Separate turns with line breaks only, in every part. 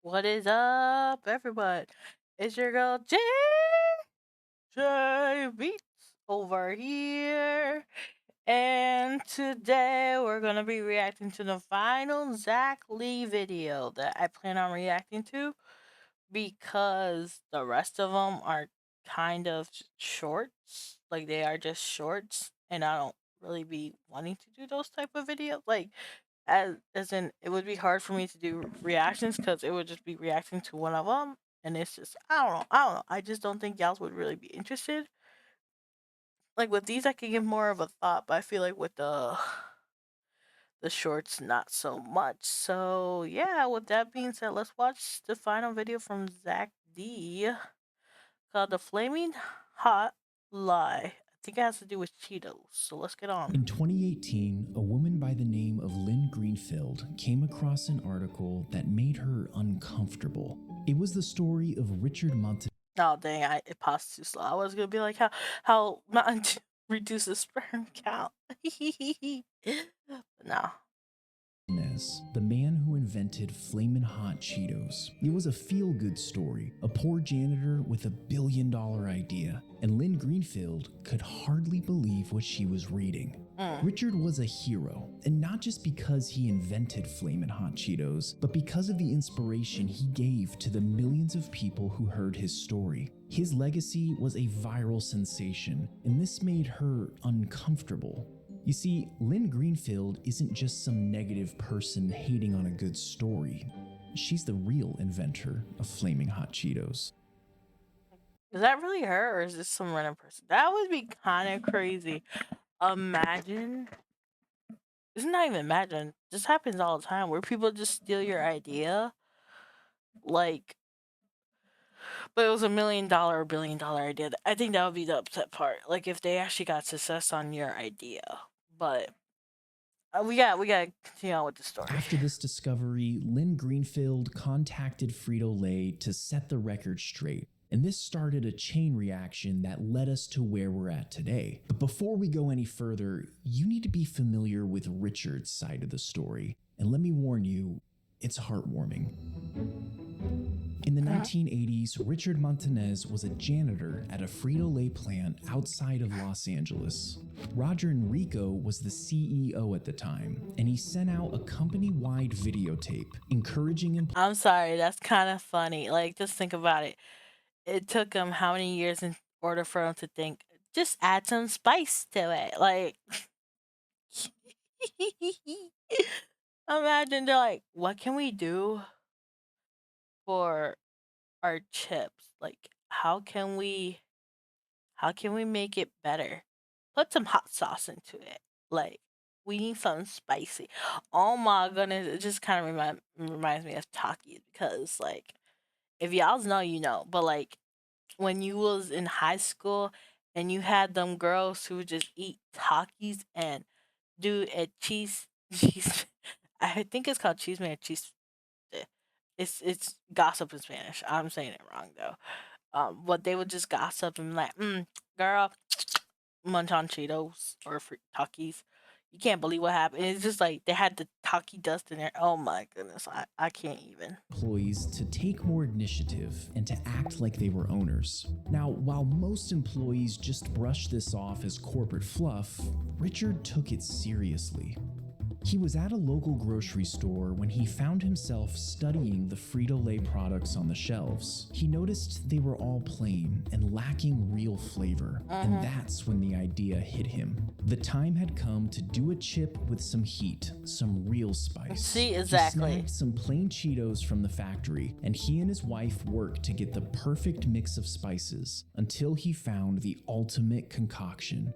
What is up, everyone? It's your girl J Beats over here, and today we're gonna be reacting to the final Zach Lee video that I plan on reacting to because the rest of them are kind of shorts, like they are just shorts, and I don't really be wanting to do those type of videos, like as in it would be hard for me to do reactions because it would just be reacting to one of them, and it's just I don't know, I just don't think y'all would really be interested. Like with these I could give more of a thought, but I feel like with the shorts not so much. So yeah, with that being said, let's watch the final video from Zach D called The Flaming Hot Lie. I think it has to do with Cheetos, so let's get on.
In 2018, a woman by the name of Lynn Greenfield came across an article that made her uncomfortable. It was the story of Richard Montague.
Oh dang! It paused too slow. I was gonna be like, how not reduce the sperm count. No.
The man who invented Flamin Hot Cheetos. It was a feel-good story, a poor janitor with a billion-dollar idea, and Lynn Greenfield could hardly believe what she was reading. Richard was a hero, and not just because he invented Flamin Hot Cheetos, but because of the inspiration he gave to the millions of people who heard his story. His legacy was a viral sensation, and this made her uncomfortable. You see, Lynn Greenfield isn't just some negative person hating on a good story. She's the real inventor of Flaming Hot Cheetos.
Is that really her, or is this some random person? That would be kind of crazy. Imagine. It's not even imagine. This happens all the time where people just steal your idea. Like, but it was $1 million or $1 billion idea. I think that would be the upset part. Like if they actually got success on your idea. But we got to continue on with the story.
After this discovery, Lynn Greenfield contacted Frito-Lay to set the record straight. And this started a chain reaction that led us to where we're at today. But before we go any further, you need to be familiar with Richard's side of the story. And let me warn you, it's heartwarming. In the 1980s, Richard Montanez was a janitor at a Frito-Lay plant outside of Los Angeles. Roger Enrico was the CEO at the time, and he sent out a company-wide videotape encouraging employees.
I'm sorry, that's kind of funny. Like, just think about it. It took him how many years in order for him to think, just add some spice to it. Like, imagine they're like, what can we do for our chips? Like, how can we make it better? Put some hot sauce into it. Like, we need something spicy. Oh my goodness, it just kind of reminds me of Takis because, like, if y'all know, you know. But like, when you was in high school and you had them girls who would just eat Takis and do a cheese. I think it's called cheese man cheese. It's gossip in Spanish. I'm saying it wrong though. But they would just gossip and be like, girl, munch on Cheetos or Takis. You can't believe what happened. It's just like they had the Taki dust in there. Oh my goodness, I can't even.
Employees to take more initiative and to act like they were owners. Now, while most employees just brushed this off as corporate fluff, Richard took it seriously. He was at a local grocery store when he found himself studying the Frito-Lay products on the shelves. He noticed they were all plain and lacking real flavor, and that's when the idea hit him. The time had come to do a chip with some heat, some real spice.
See, exactly.
He snagged some plain Cheetos from the factory, and he and his wife worked to get the perfect mix of spices until he found the ultimate concoction.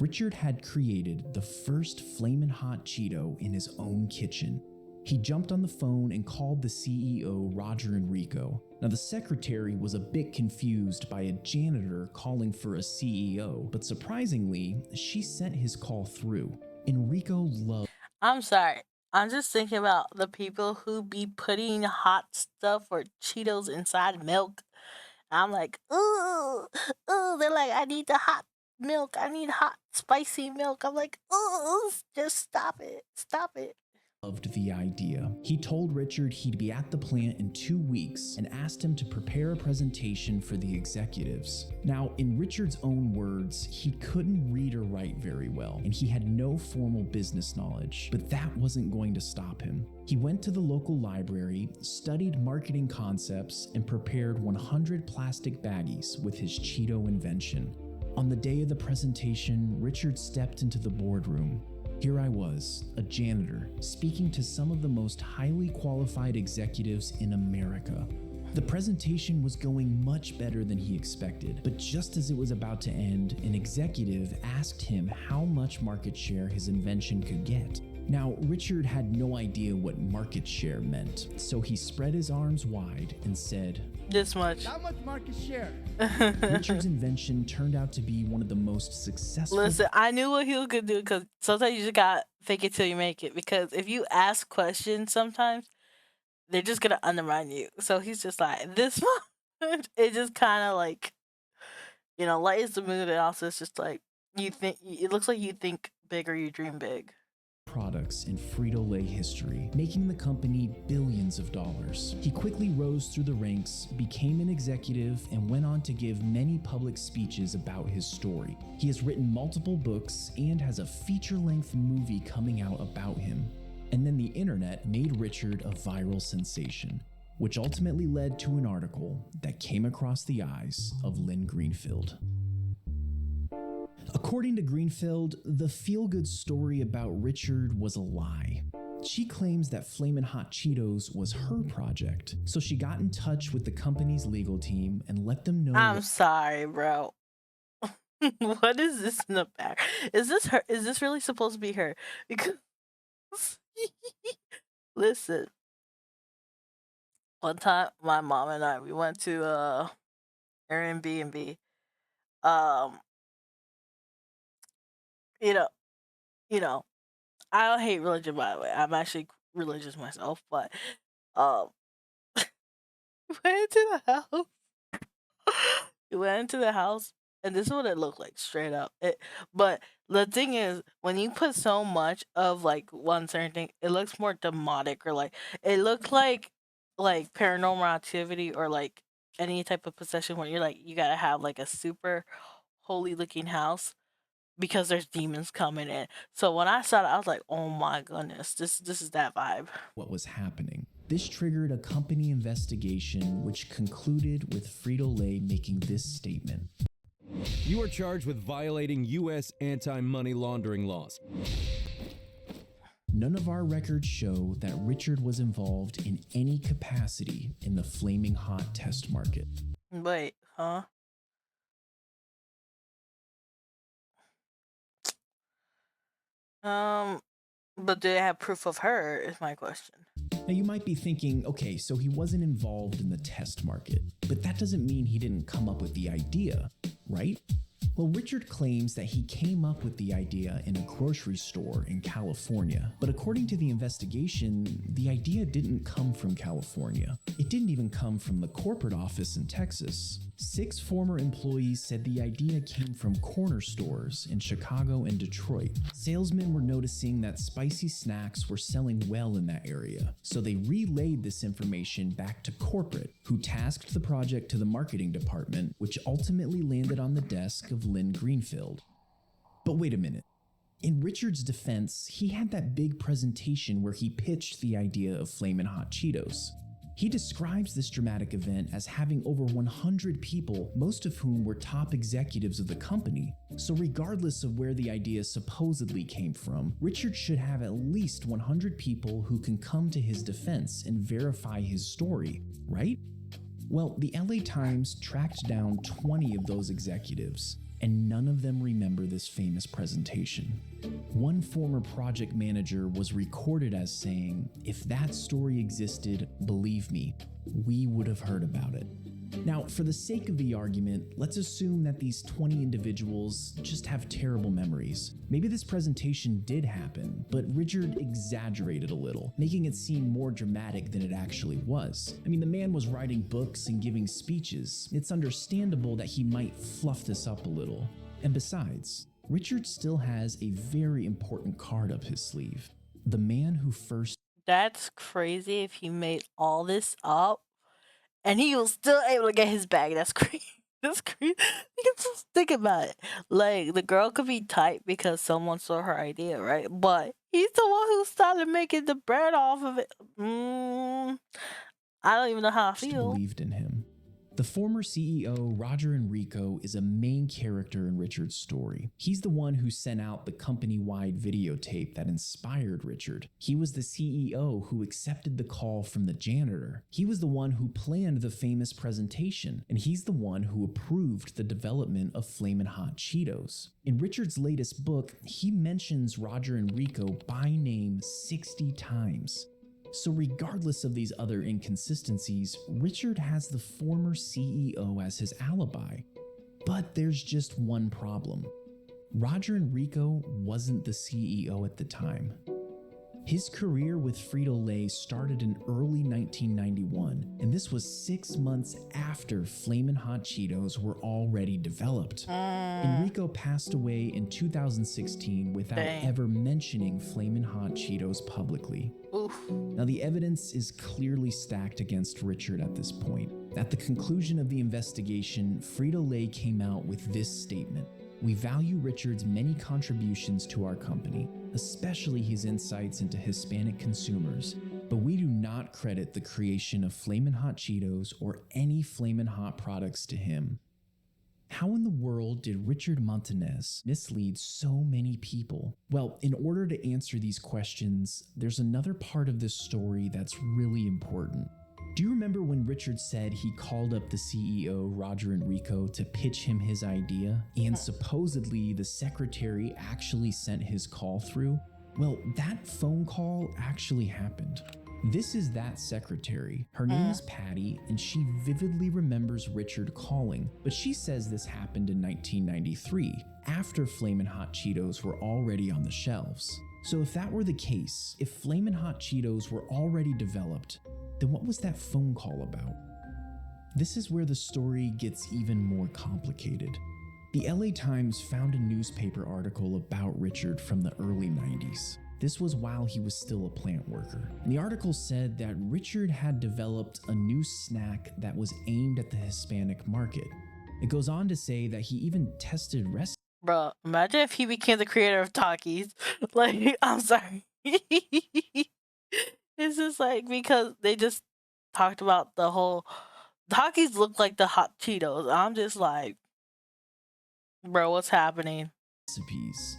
Richard had created the first Flamin' Hot Cheeto in his own kitchen. He jumped on the phone and called the CEO, Roger Enrico. Now, the secretary was a bit confused by a janitor calling for a CEO, but surprisingly, she sent his call through. Enrico loved...
I'm sorry. I'm just thinking about the people who be putting hot stuff or Cheetos inside milk. I'm like, ooh, they're like, I need the hot milk. I need hot, spicy milk. I'm like, ooh, just stop it. Stop it.
Loved the idea. He told Richard he'd be at the plant in 2 weeks and asked him to prepare a presentation for the executives. Now, in Richard's own words, he couldn't read or write very well, and he had no formal business knowledge, but that wasn't going to stop him. He went to the local library, studied marketing concepts, and prepared 100 plastic baggies with his Cheeto invention. On the day of the presentation, Richard stepped into the boardroom. Here I was, a janitor, speaking to some of the most highly qualified executives in America. The presentation was going much better than he expected, but just as it was about to end, an executive asked him how much market share his invention could get. Now, Richard had no idea what market share meant, so he spread his arms wide and said,
This much.
How much market share?
Richard's invention turned out to be one of the most successful.
Listen, I knew what he was gonna do because sometimes you just gotta fake it till you make it. Because if you ask questions, sometimes they're just gonna undermine you. So he's just like, this one. It just kind of like, lightens the mood, and also it's just like you think. It looks like you think big or you dream big.
Products in Frito-Lay history, making the company billions of dollars. He quickly rose through the ranks, became an executive, and went on to give many public speeches about his story. He has written multiple books and has a feature-length movie coming out about him. And then the internet made Richard a viral sensation, which ultimately led to an article that came across the eyes of Lynn Greenfield. According to Greenfield, the feel-good story about Richard was a lie. She claims that Flamin Hot Cheetos was her project, so she got in touch with the company's legal team and let them know.
I'm sorry, bro. What is this in the back? Is this her? Is this really supposed to be her? Because listen, one time my mom and I we went to Airbnb. Um, you know, I don't hate religion, by the way. I'm actually religious myself, but um, went into the house. We went into the house, and this is what it looked like straight up. But the thing is, when you put so much of like one certain thing, it looks more demonic, or like it looked like paranormal activity, or like any type of possession where you're like you gotta have like a super holy looking house because there's demons coming in. So when I saw it, I was like, oh my goodness, this is that vibe.
What was happening. This triggered a company investigation, which concluded with Frito-Lay making this statement.
You are charged with violating U.S. anti-money laundering laws.
None of our records show that Richard was involved in any capacity in the Flaming Hot test market.
Wait, huh? But do they have proof of her, is my question.
Now you might be thinking, okay, so he wasn't involved in the test market, but that doesn't mean he didn't come up with the idea, right? Well, Richard claims that he came up with the idea in a grocery store in California, but according to the investigation, the idea didn't come from California. It didn't even come from the corporate office in Texas. 6 former employees said the idea came from corner stores in Chicago and Detroit. Salesmen were noticing that spicy snacks were selling well in that area, so they relayed this information back to corporate, who tasked the project to the marketing department, which ultimately landed on the desk of Lynn Greenfield. But wait a minute. In Richard's defense, he had that big presentation where he pitched the idea of Flamin' Hot Cheetos. He describes this dramatic event as having over 100 people, most of whom were top executives of the company. So regardless of where the idea supposedly came from, Richard should have at least 100 people who can come to his defense and verify his story, right? Well, the LA Times tracked down 20 of those executives, and none of them remember this famous presentation. One former project manager was recorded as saying, "If that story existed, believe me, we would have heard about it." Now, for the sake of the argument, let's assume that these 20 individuals just have terrible memories. Maybe this presentation did happen, but Richard exaggerated a little, making it seem more dramatic than it actually was. I mean, the man was writing books and giving speeches. It's understandable that he might fluff this up a little. And besides, Richard still has a very important card up his sleeve. The man who first
That's crazy if he made all this up and he was still able to get his bag. That's crazy. That's crazy. You can just think about it. Like, the girl could be tight because someone saw her idea, right? But he's the one who started making the bread off of it. I don't even know how I feel.
Believed in him. The former CEO, Roger Enrico, is a main character in Richard's story. He's the one who sent out the company-wide videotape that inspired Richard. He was the CEO who accepted the call from the janitor. He was the one who planned the famous presentation, and he's the one who approved the development of Flamin' Hot Cheetos. In Richard's latest book, he mentions Roger Enrico by name 60 times. So regardless of these other inconsistencies, Richard has the former CEO as his alibi. But there's just one problem. Roger Enrico wasn't the CEO at the time. His career with Frito-Lay started in early 1991, and this was 6 months after Flamin' Hot Cheetos were already developed. Enrico passed away in 2016 without ever mentioning Flamin' Hot Cheetos publicly.
Oof.
Now, the evidence is clearly stacked against Richard at this point. At the conclusion of the investigation, Frito-Lay came out with this statement: "We value Richard's many contributions to our company, especially his insights into Hispanic consumers, but we do not credit the creation of Flamin' Hot Cheetos or any Flamin' Hot products to him." How in the world did Richard Montanez mislead so many people? Well, in order to answer these questions, there's another part of this story that's really important. Do you remember when Richard said he called up the CEO, Roger Enrico, to pitch him his idea, and supposedly the secretary actually sent his call through? Well, that phone call actually happened. This is that secretary. Her name is Patty, and she vividly remembers Richard calling, but she says this happened in 1993, after Flamin' Hot Cheetos were already on the shelves. So if that were the case, if Flamin' Hot Cheetos were already developed, then what was that phone call about? This is where the story gets even more complicated. The LA Times found a newspaper article about Richard from the early 90s. This was while he was still a plant worker. And the article said that Richard had developed a new snack that was aimed at the Hispanic market. It goes on to say that he even tested recipes.
Bro, imagine if he became the creator of Takis. Like, I'm sorry. It's just like, because they just talked about the whole Takis look like the hot Cheetos. I'm just like, bro, what's happening?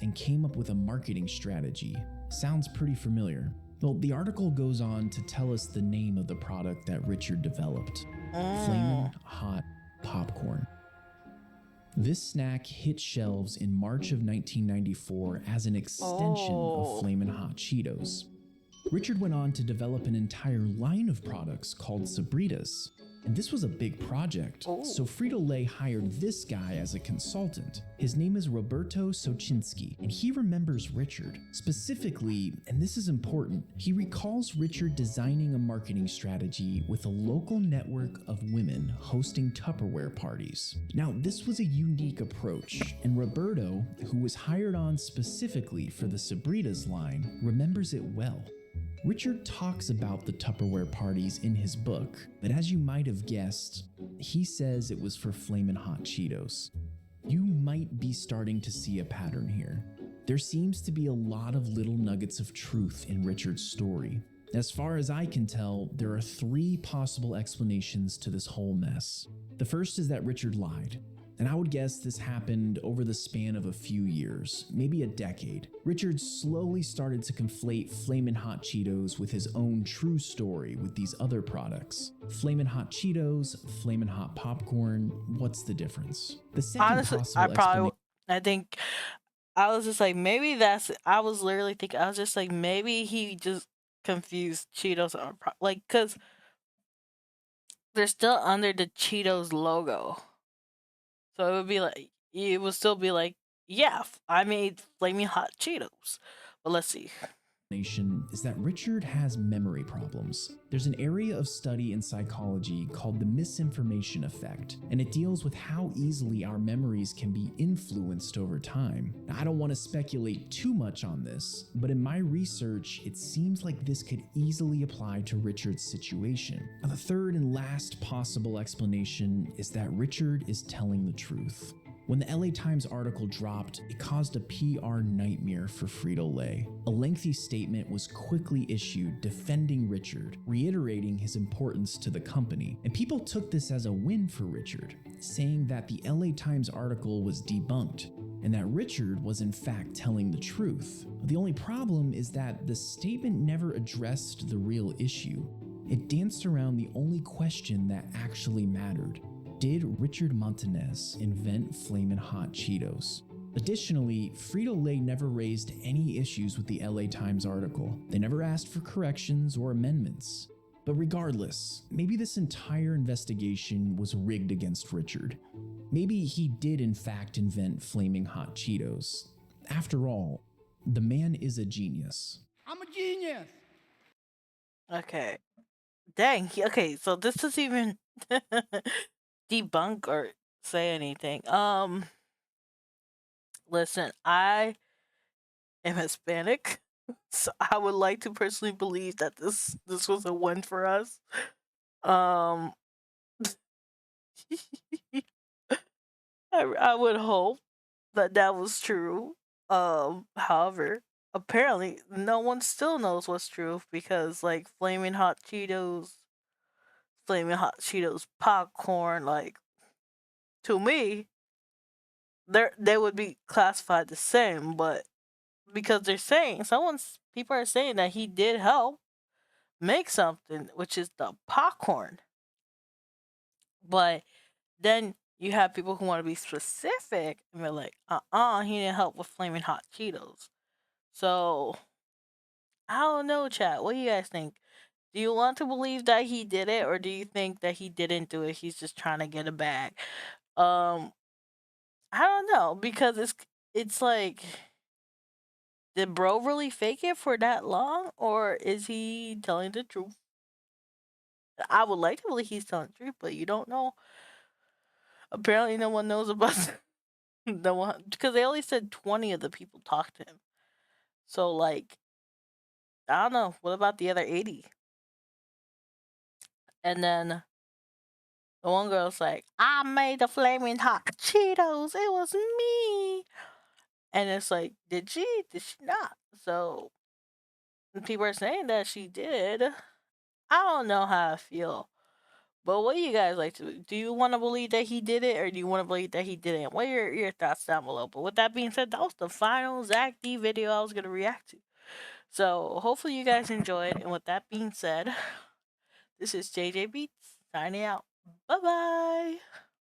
And came up with a marketing strategy. Sounds pretty familiar. Well, the article goes on to tell us the name of the product that Richard developed: Flamin' Hot Popcorn. This snack hit shelves in March of 1994 as an extension of Flamin' Hot Cheetos. Richard went on to develop an entire line of products called Sabritas, and this was a big project, so Frito-Lay hired this guy as a consultant. His name is Roberto Socinski, and he remembers Richard. Specifically, and this is important, he recalls Richard designing a marketing strategy with a local network of women hosting Tupperware parties. Now, this was a unique approach, and Roberto, who was hired on specifically for the Sabritas line, remembers it well. Richard talks about the Tupperware parties in his book, but as you might have guessed, he says it was for Flamin' Hot Cheetos. You might be starting to see a pattern here. There seems to be a lot of little nuggets of truth in Richard's story. As far as I can tell, there are 3 possible explanations to this whole mess. The first is that Richard lied. And I would guess this happened over the span of a few years, maybe a decade. Richard slowly started to conflate Flamin' Hot Cheetos with his own true story with these other products. Flamin' Hot Cheetos, Flamin' Hot Popcorn, what's the difference? The second
Honestly, I think I was just like, maybe that's. I was literally thinking, I was just like, maybe he just confused Cheetos or like, because they're still under the Cheetos logo. So it would be like, it would still be like, yeah, I made Flaming Hot Cheetos. But let's see.
is that Richard has memory problems. There's an area of study in psychology called the misinformation effect, and it deals with how easily our memories can be influenced over time. Now, I don't want to speculate too much on this, but in my research, it seems like this could easily apply to Richard's situation. Now, the third and last possible explanation is that Richard is telling the truth. When the LA Times article dropped, it caused a PR nightmare for Frito-Lay. A lengthy statement was quickly issued defending Richard, reiterating his importance to the company, and people took this as a win for Richard, saying that the LA Times article was debunked and that Richard was in fact telling the truth. The only problem is that the statement never addressed the real issue. It danced around the only question that actually mattered. Did Richard Montanez invent Flamin' Hot Cheetos? Additionally, Frito-Lay never raised any issues with the LA Times article. They never asked for corrections or amendments. But regardless, maybe this entire investigation was rigged against Richard. Maybe he did in fact invent Flaming Hot Cheetos. After all, the man is a genius.
I'm a genius.
Okay. Dang. Okay, so this doesn't even debunk or say anything. Listen, I am Hispanic, so I would like to personally believe that this was a win for us. Um, I would hope that that was true. However, apparently no one still knows what's true because like Flaming Hot Cheetos popcorn, like to me, they would be classified the same, but because they're saying people are saying that he did help make something, which is the popcorn. But then you have people who want to be specific and be like, he didn't help with Flaming Hot Cheetos. So I don't know, chat. What do you guys think? Do you want to believe that he did it, or do you think that he didn't do it? He's just trying to get a bag. Um, I don't know because it's like, did bro really fake it for that long, or is he telling the truth? I would like to believe he's telling the truth, but you don't know. Apparently, no one knows about no one because they only said 20 of the people talked to him. So, like, I don't know. What about the other 80? And then the one girl's like, I made the flaming hot Cheetos. It was me. And it's like, did she? Did she not? So people are saying that she did. I don't know how I feel. But what do you guys like to do? You want to believe that he did it, or do you want to believe that he didn't? What are your thoughts down below? But with that being said, that was the final Zach D video I was going to react to. So hopefully you guys enjoyed. And with that being said, this is JJ Beats signing out. Bye bye.